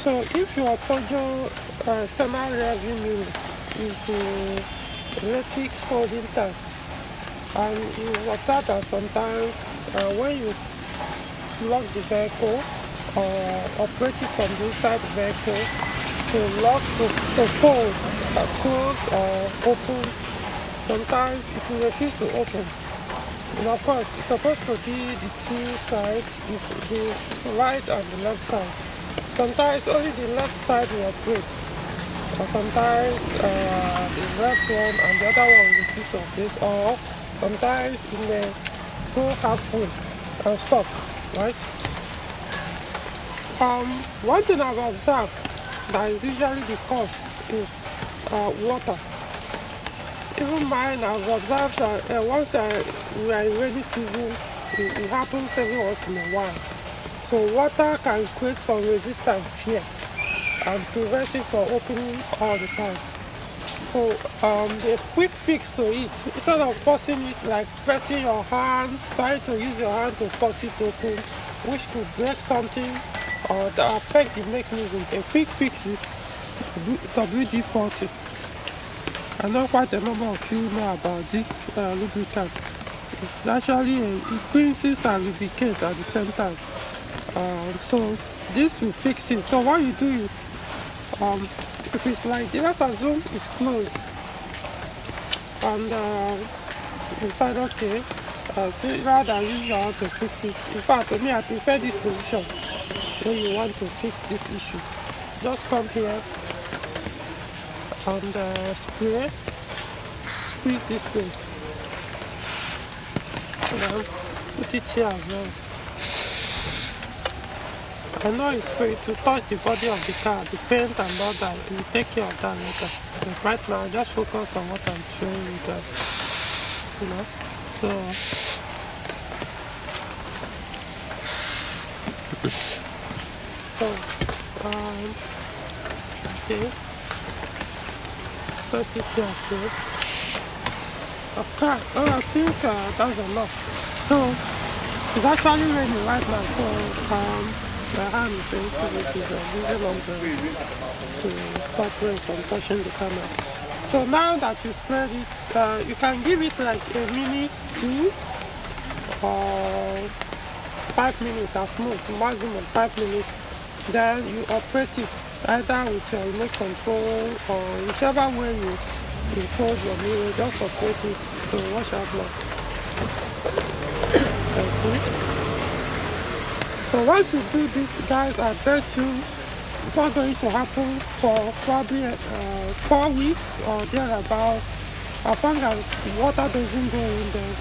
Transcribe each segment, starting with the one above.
So if your Peugeot external rearview mirror is the electric holding type, and you observe that sometimes when you lock the vehicle or operate it from the inside the vehicle, to lock, to fold, close or open, sometimes it will refuse to open. And of course, it's supposed to be the two sides, the right and the left side. Sometimes only the left side will operate, or sometimes the left one and the other one will refuse to operate, or sometimes it may go halfway and stop, right? One thing I've observed that is usually the cause is water. Even mine, I've observed that once we are in rainy season, it happens every once in a while. So water can create some resistance here and prevent it from opening all the time. So the quick fix to it, instead of forcing it, like pressing your hand, trying to use your hand to force it open, which could break something or affect the mechanism, a quick fix is WD-40. I know quite a number of you know about this lubricant. It's actually it cleanses and lubricates at the same time. So this will fix it. So what you do is, if it's like, let's assume it's closed, and you decide, okay, so rather than use your hand to fix it. In fact, to me, I prefer this position when you want to fix this issue. Just come here and spray, squeeze this place, and then put it here as well. I know it's sprayed to touch the body of the car, the paint and all that. We'll take care of that later. But right now, just focus on what I'm showing you guys. You know, okay. Press it here, okay. Okay, I think that's enough. So it's actually raining right now, so my hand is going to make it using umbrella to stop rain from touching the camera. So now that you spread it, you can give it like a minute, 2 or 5 minutes at most, maximum 5 minutes. Then you operate it either with your remote control or whichever way you control your mirror. Just operate it to wash out now. See? So once you do this, guys, I bet you it's not going to happen for probably 4 weeks or thereabouts. As long as water doesn't go in there,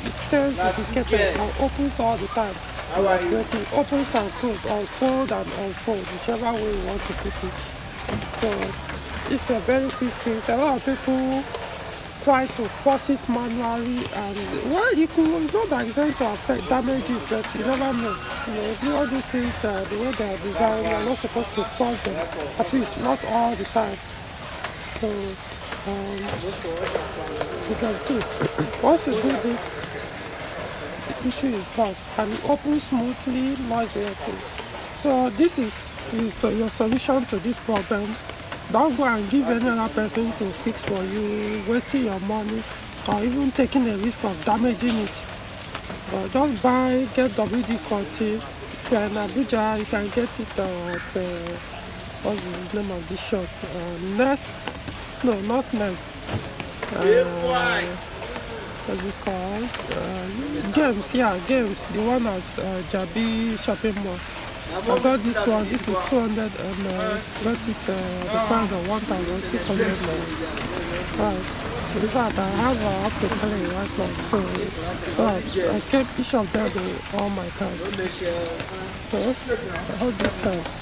it stays lubricated and opens all the time. It opens and closes, unfold and unfold, whichever way you want to put it. So it's a very quick fix. A lot of people try to force it manually, and well, you could know that it's going to affect damage it, but you never know. You know, all these things, the way they are designed, you're not supposed to force them, at least not all the time. So you can see, once you do this, the issue is gone, and it opens smoothly, noiselessly. So this is your solution to this problem. Don't go and give any other person to fix for you, wasting your money, or even taking a risk of damaging it. Just get WD-40. If you're in Abuja, you can get it at, what's the name of this shop? Not Nest. What's it called? Games. The one at Jabi Shopping Mall. I got this one. This is 200 and got it the price of 1,600 naira. Right. In fact, I have up to play right now. So I kept each of them in all my cards. So I hope this helps.